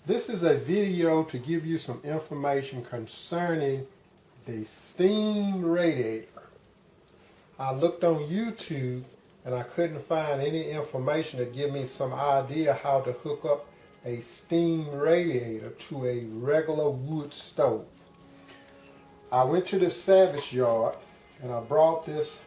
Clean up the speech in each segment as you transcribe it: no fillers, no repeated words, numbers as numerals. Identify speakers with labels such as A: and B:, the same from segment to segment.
A: This is a video to give you some information concerning the steam radiator. I looked on YouTube and I couldn't find any information to give me some idea how to hook up a steam radiator to a regular wood stove. I went to the Savage Yard and I brought this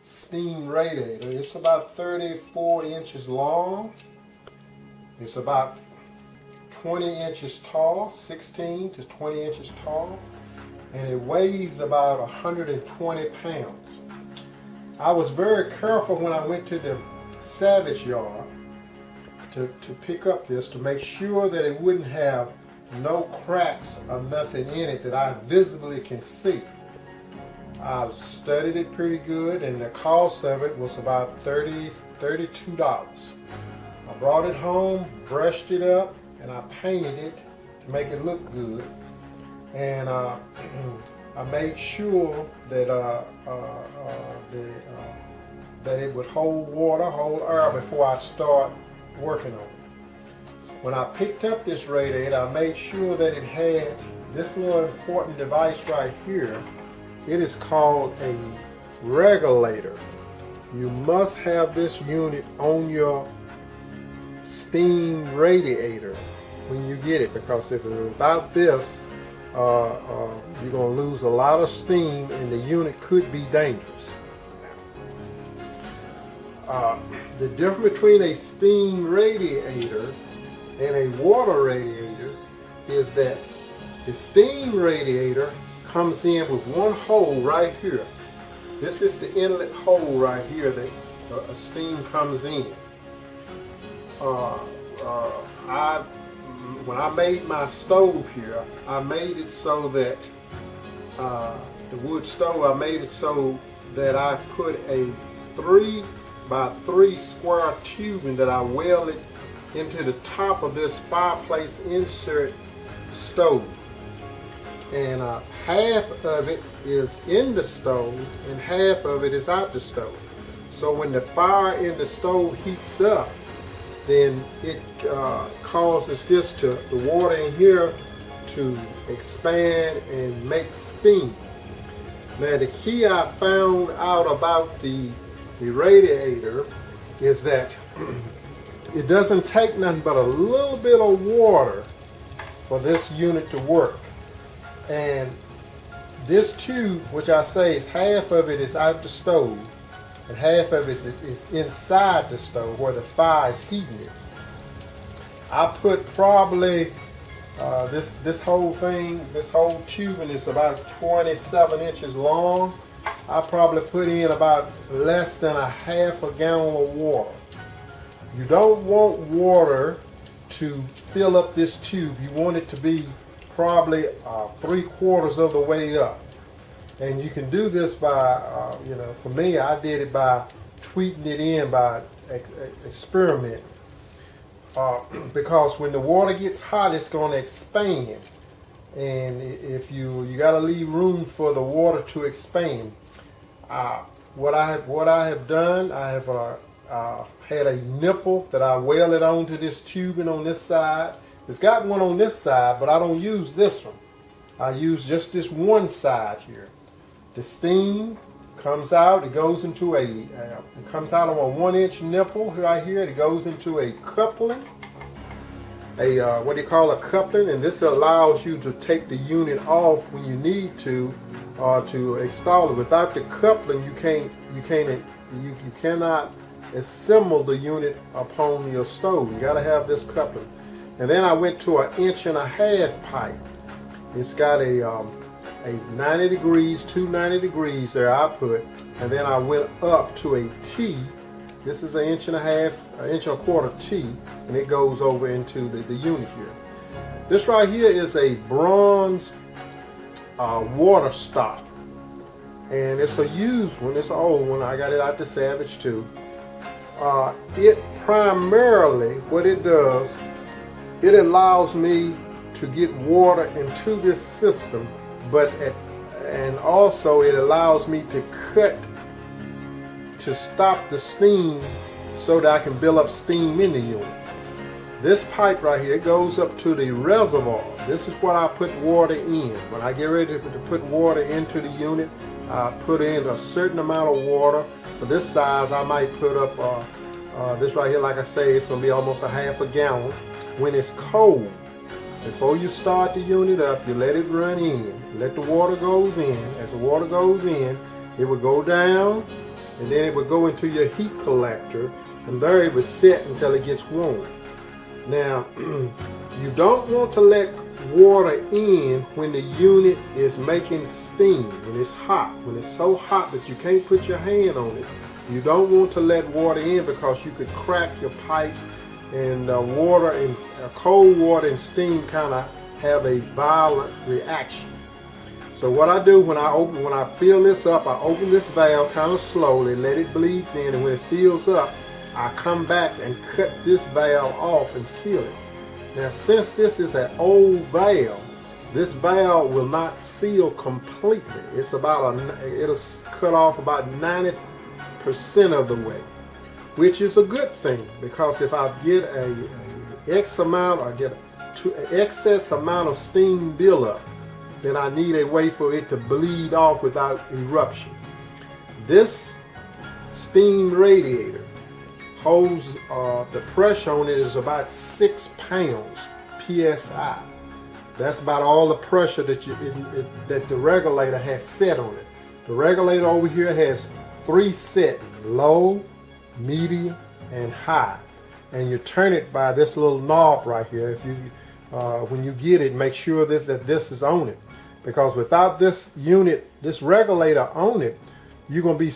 A: steam radiator. It's about 34 inches long. It's about 20 inches tall, 16 to 20 inches tall, and it weighs about 120 pounds. I was very careful when I went to the Savage Yard to pick up this to make sure that it wouldn't have no cracks or nothing in it that I visibly can see. I studied it pretty good, and the cost of it was about $32. I brought it home, brushed it up, and I painted it to make it look good. And I made sure that that it would hold water, hold air before I start working on it. When I picked up this radiator, I made sure that it had this little important device right here. It is called a regulator. You must have this unit on your steam radiator when you get it, because if without this, you're going to lose a lot of steam and the unit could be dangerous. The difference between a steam radiator and a water radiator is that the steam radiator comes in with one hole right here. This is the inlet hole right here that steam comes in. When I made my stove here, I made it so that the wood stove, I made it so that I put a 3 by 3 square tubing that I welded into the top of this fireplace insert stove. And half of it is in the stove and half of it is out the stove. So when the fire in the stove heats up, then it causes the water in here to expand and make steam. Now the key I found out about the radiator is that it doesn't take nothing but a little bit of water for this unit to work. And this tube, which I say is half of it is out the stove and half of it is inside the stove where the fire is heating it. I put probably this whole thing, this whole tubing is about 27 inches long. I probably put in about less than a half a gallon of water. You don't want water to fill up this tube. You want it to be probably 3/4 of the way up. And you can do this by, for me, I did it by tweeting it in by experiment. Because when the water gets hot, it's going to expand. And if you got to leave room for the water to expand. What I have done, I have had a nipple that I welded onto this tubing on this side. It's got one on this side, but I don't use this one. I use just this one side here. The steam comes out, it goes into it comes out on a 1-inch nipple right here. It goes into a coupling, what do you call a coupling, and this allows you to take the unit off when you need to install it. Without the coupling, you cannot assemble the unit upon your stove. You got to have this coupling. And then I went to an 1.5-inch pipe. It's got a 90 degrees, 290 degrees there I put, and then I went up to a T. This is 1.5 1.25 T, and it goes over into the unit here. This right here is a bronze water stopper, and it's a used one. It's an old one. I got it out the Savage too. It primarily, what it does, it allows me to get water into this system, and also it allows me to cut to stop the steam so that I can build up steam in the unit. This pipe right here goes up to the reservoir. This is what I put water in. When I get ready to put water into the unit, I put in a certain amount of water. For this size, I might put up this right here, like I say, it's going to be almost a half a gallon. When it's cold, before you start the unit up, you let it run in. Let the water goes in. As the water goes in, it will go down, and then it will go into your heat collector, and there it will sit until it gets warm. Now, you don't want to let water in when the unit is making steam, when it's hot, when it's so hot that you can't put your hand on it. You don't want to let water in because you could crack your pipes, and water and cold water and steam kind of have a violent reaction. So what I do when I fill this up, I open this valve kind of slowly, let it bleed in, and when it fills up, I come back and cut this valve off and seal it. Now, since this is an old valve, this valve will not seal completely. It's it'll cut off about 90% of the way, which is a good thing, because if I get an excess amount of steam buildup, then I need a way for it to bleed off without eruption. This steam radiator holds, the pressure on it is about 6 pounds psi. That's about all the pressure that that the regulator has set on it. The regulator over here has 3 settings: low, medium, and high. And you turn it by this little knob right here. If you, when you get it, make sure that this is on it, because without this unit, this regulator on it, you're going to be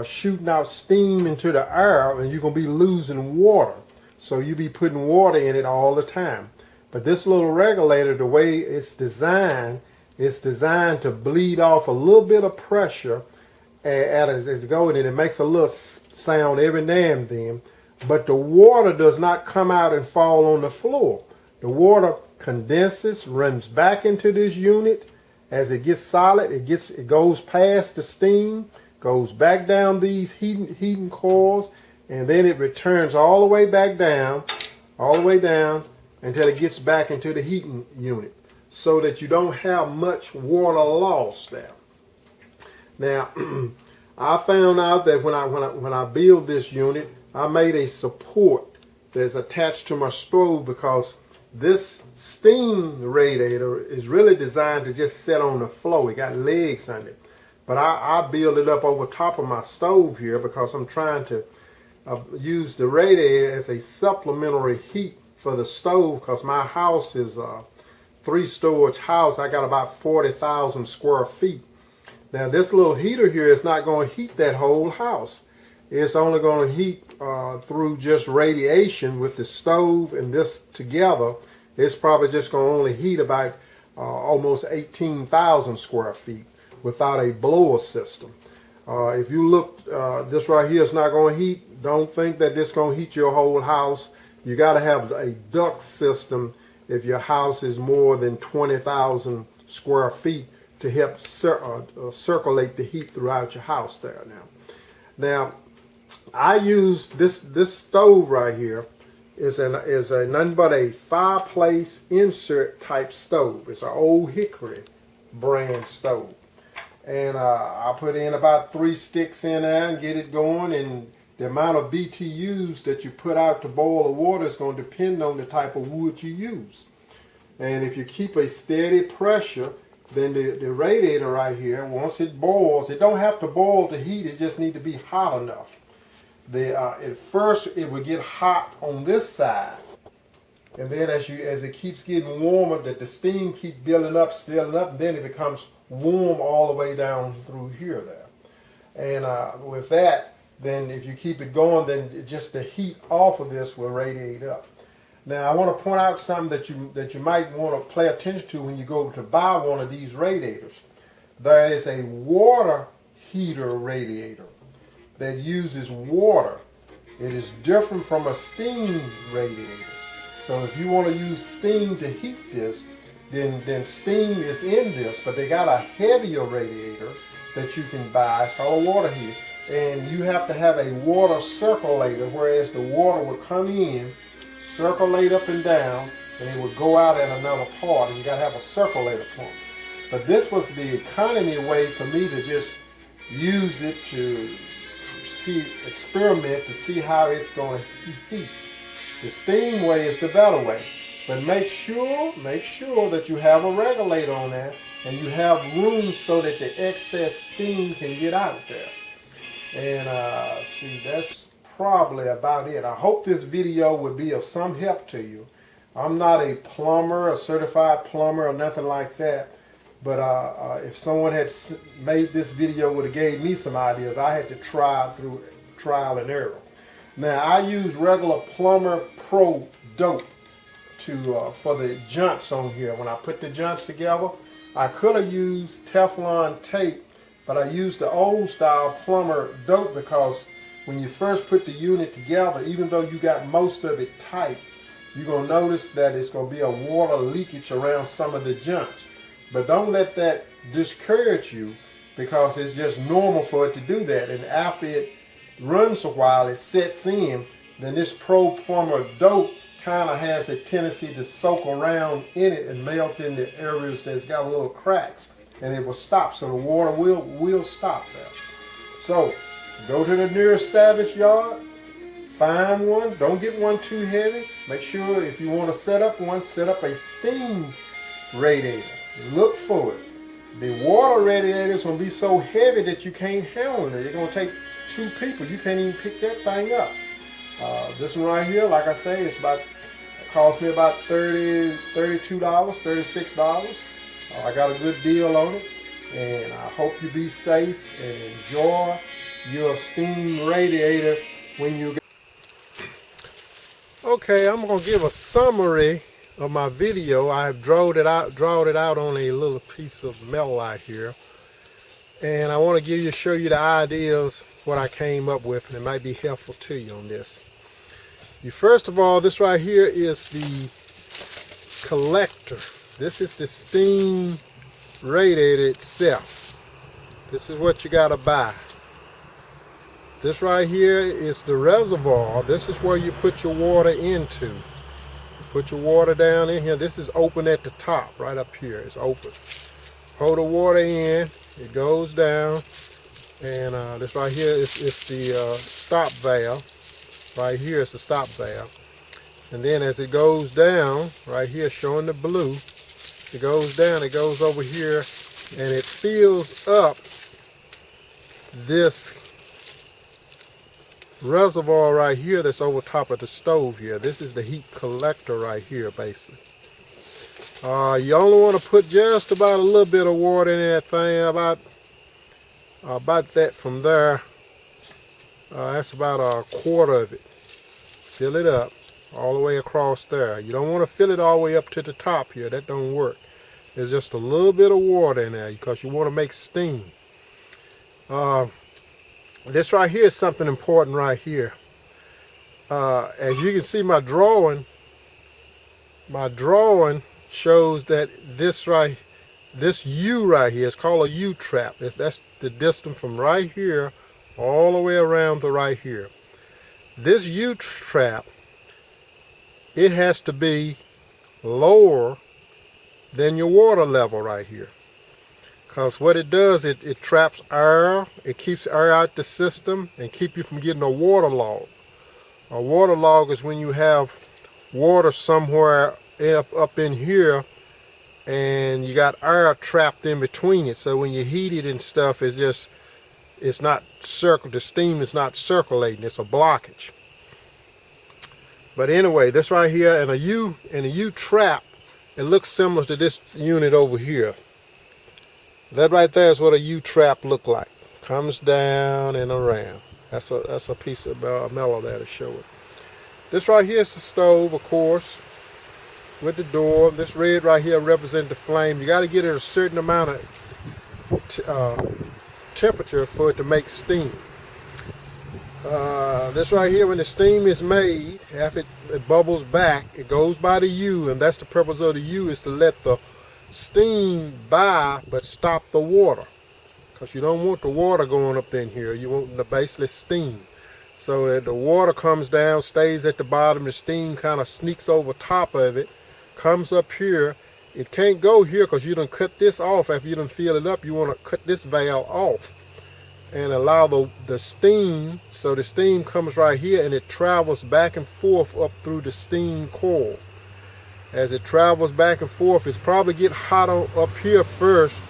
A: shooting out steam into the air, and you're going to be losing water. So you be putting water in it all the time. But this little regulator, the way it's designed to bleed off a little bit of pressure as it's going, and it makes a little sound every now and then. But the water does not come out and fall on the floor. The water condenses, runs back into this unit. As it gets solid, it goes past the steam, goes back down these heating coils, and then it returns all the way back down, until it gets back into the heating unit, so that you don't have much water loss there. Now, I found out that when I build this unit, I made a support that's attached to my stove, because this steam radiator is really designed to just sit on the floor. It got legs on it. But I build it up over top of my stove here, because I'm trying to use the radiator as a supplementary heat for the stove, because my house is a 3-storage house. I got about 40,000 square feet. Now, this little heater here is not going to heat that whole house. It's only going to heat through just radiation. With the stove and this together, it's probably just going to only heat about almost 18,000 square feet without a blower system. If you look, this right here is not going to heat. Don't think that this is going to heat your whole house. You got to have a duct system if your house is more than 20,000 square feet to help circulate the heat throughout your house there. Now, I use this stove right here is nothing but a fireplace insert type stove. It's an old Hickory brand stove, and I put in about 3 sticks in there and get it going. And the amount of BTUs that you put out to boil the water is going to depend on the type of wood you use. And if you keep a steady pressure, then the radiator right here, once it boils, it don't have to boil to heat, it just need to be hot enough. At first it will get hot on this side, and then as it keeps getting warmer, that the steam keeps building up, and then it becomes warm all the way down through here there. And with that, then if you keep it going, then just the heat off of this will radiate up. Now, I want to point out something that you might want to pay attention to when you go to buy one of these radiators. There is a water heater radiator that uses water. It is different from a steam radiator. So if you want to use steam to heat this, then steam is in this, but they got a heavier radiator that you can buy. It's called a water heater, and you have to have a water circulator, whereas the water would come in, circulate up and down, and it would go out at another part, and you got to have a circulator pump. But this was the economy way for me to just use it to experiment to see how it's going to heat. The steam way is the better way. But make sure that you have a regulator on there and you have room so that the excess steam can get out there. And see, that's probably about it. I hope this video would be of some help to you. I'm not a plumber, a certified plumber or nothing like that. But if someone had made this video, would have gave me some ideas. I had to try through trial and error. Now I use regular Plumber Pro dope for the junts on here. When I put the junts together, I could have used Teflon tape, but I used the old style plumber dope because when you first put the unit together, even though you got most of it tight, you're going to notice that it's going to be a water leakage around some of the junts. But don't let that discourage you, because it's just normal for it to do that. And after it runs a while, it sets in, then this Pro Plumber dope kind of has a tendency to soak around in it and melt in the areas that's got little cracks, and it will stop. So the water will stop there. So go to the nearest salvage yard, find one. Don't get one too heavy. Make sure if you want to set up one, set up a steam radiator. Look for it. The water radiator is going to be so heavy that you can't handle it. It's going to take two people. You can't even pick that thing up. This one right here, like I say, it cost me about $32, $36. I got a good deal on it, and I hope you be safe and enjoy your steam radiator when you get. Okay, I'm going to give a summary of my video. I've drawed it out on a little piece of metal out here, and I want to show you the ideas what I came up with, and it might be helpful to you on this. First of all, this right here is the collector. This is the steam radiator itself. This is what you got to buy. This right here is the reservoir. This is where you put your water into. Put your water down in here. This is open at the top, right up here. It's open. Pour the water in. It goes down. And this right here is the stop valve. Right here is the stop valve. And then as it goes down, right here showing the blue, it goes down, it goes over here, and it fills up this reservoir right here that's over top of the stove here. This is the heat collector right here, basically. You only want to put just about a little bit of water in that thing, about that from there. That's about a quarter of it. Fill it up all the way across there. You don't want to fill it all the way up to the top here. That don't work. There's just a little bit of water in there because you want to make steam. This right here is something important right here. As you can see, my drawing shows that this U right here is called a U trap. That's the distance from right here all the way around to right here. This U trap, it has to be lower than your water level right here. Because what it does, it traps air, it keeps air out the system and keep you from getting a water log. A water log is when you have water somewhere up in here and you got air trapped in between it. So when you heat it and stuff, the steam is not circulating, it's a blockage. But anyway, this right here in a U trap, it looks similar to this unit over here. That right there is what a U trap look like. Comes down and around. That's a piece of metal there to show it. This right here is the stove, of course, with the door. This red right here represents the flame. You got to get it a certain amount of temperature for it to make steam. This right here, when the steam is made, after it bubbles back, it goes by the U, and that's the purpose of the U, is to let the steam by but stop the water. because you don't want the water going up in here. You want the basically steam. So that the water comes down, stays at the bottom, the steam kind of sneaks over top of it, comes up here. It can't go here because you done cut this off. After you done fill it up, you want to cut this valve off and allow the steam, so the steam comes right here and it travels back and forth up through the steam coil. As it travels back and forth, it's probably get hot up here first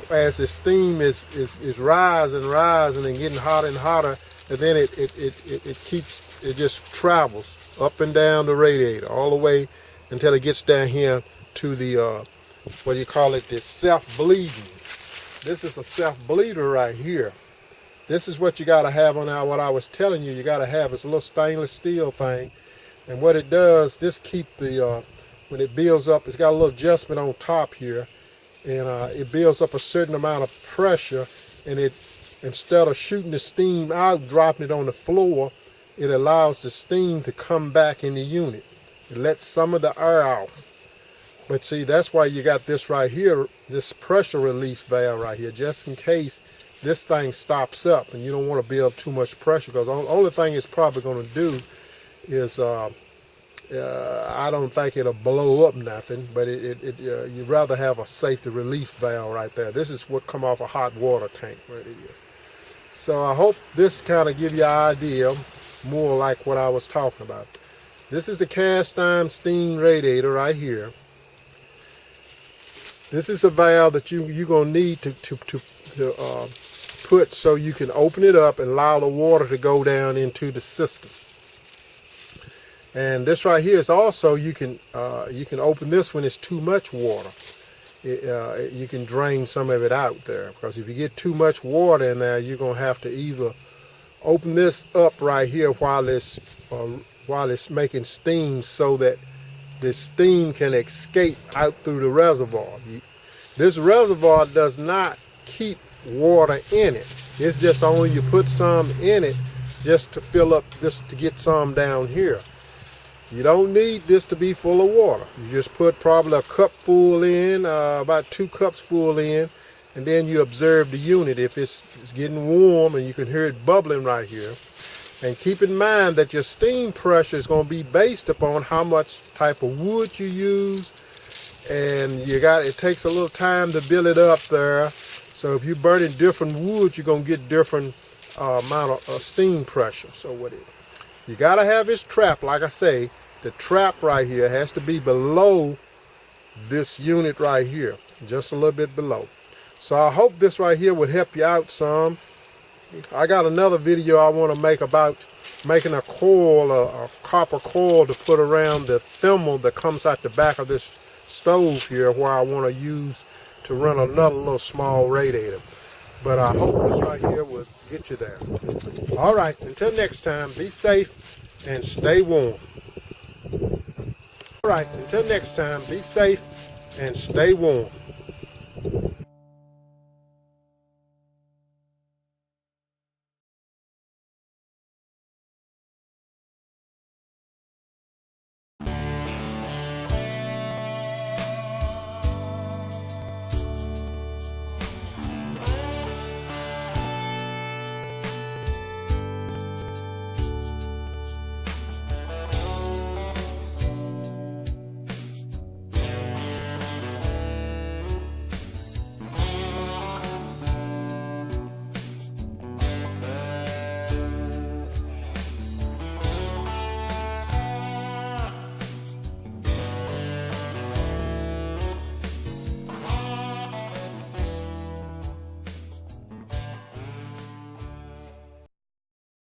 A: as the steam is rising and getting hotter and hotter, and then it just travels up and down the radiator all the way until it gets down here to the what do you call it, the self-bleeding. This is a self-bleeder right here. This is what you got to have on now. What I was telling you, you got to have is a little stainless steel thing, and what it does, this keep the when it builds up, it's got a little adjustment on top here, and it builds up a certain amount of pressure, and it, instead of shooting the steam out, dropping it on the floor, it allows the steam to come back in the unit. It lets some of the air off. But see, that's why you got this right here, this pressure release valve right here, just in case this thing stops up and you don't want to build too much pressure, because the only thing it's probably going to do is I don't think it'll blow up nothing, but you'd rather have a safety relief valve right there. This is what come off a hot water tank, right? It is. So I hope this kind of give you an idea more like what I was talking about. This is the cast iron steam radiator right here. This is a valve that you're gonna need to put so you can open it up and allow the water to go down into the system. And this right here is also, you can open this when it's too much water. You can drain some of it out there, because if you get too much water in there, you're gonna have to either open this up right here while it's making steam, so that the steam can escape out through the reservoir. This reservoir does not keep water in it. It's just only you put some in it just to fill up this, to get some down here. You don't need this to be full of water. You just put probably a cup full in, about 2 cups full in, and then you observe the unit. If it's getting warm and you can hear it bubbling right here. And keep in mind that your steam pressure is going to be based upon how much type of wood you use, and it takes a little time to build it up there. So if you're burning different wood, you're going to get different amount of steam pressure. So you got to have this trap. Like I say, the trap right here has to be below this unit right here, just a little bit below. So I hope this right here would help you out some. I got another video I want to make about making a coil, a copper coil to put around the thermal that comes out the back of this stove here, where I want to use to run another little small radiator. But I hope this right here will get you there. All right, until next time, be safe and stay warm. All right, until next time, be safe and stay warm.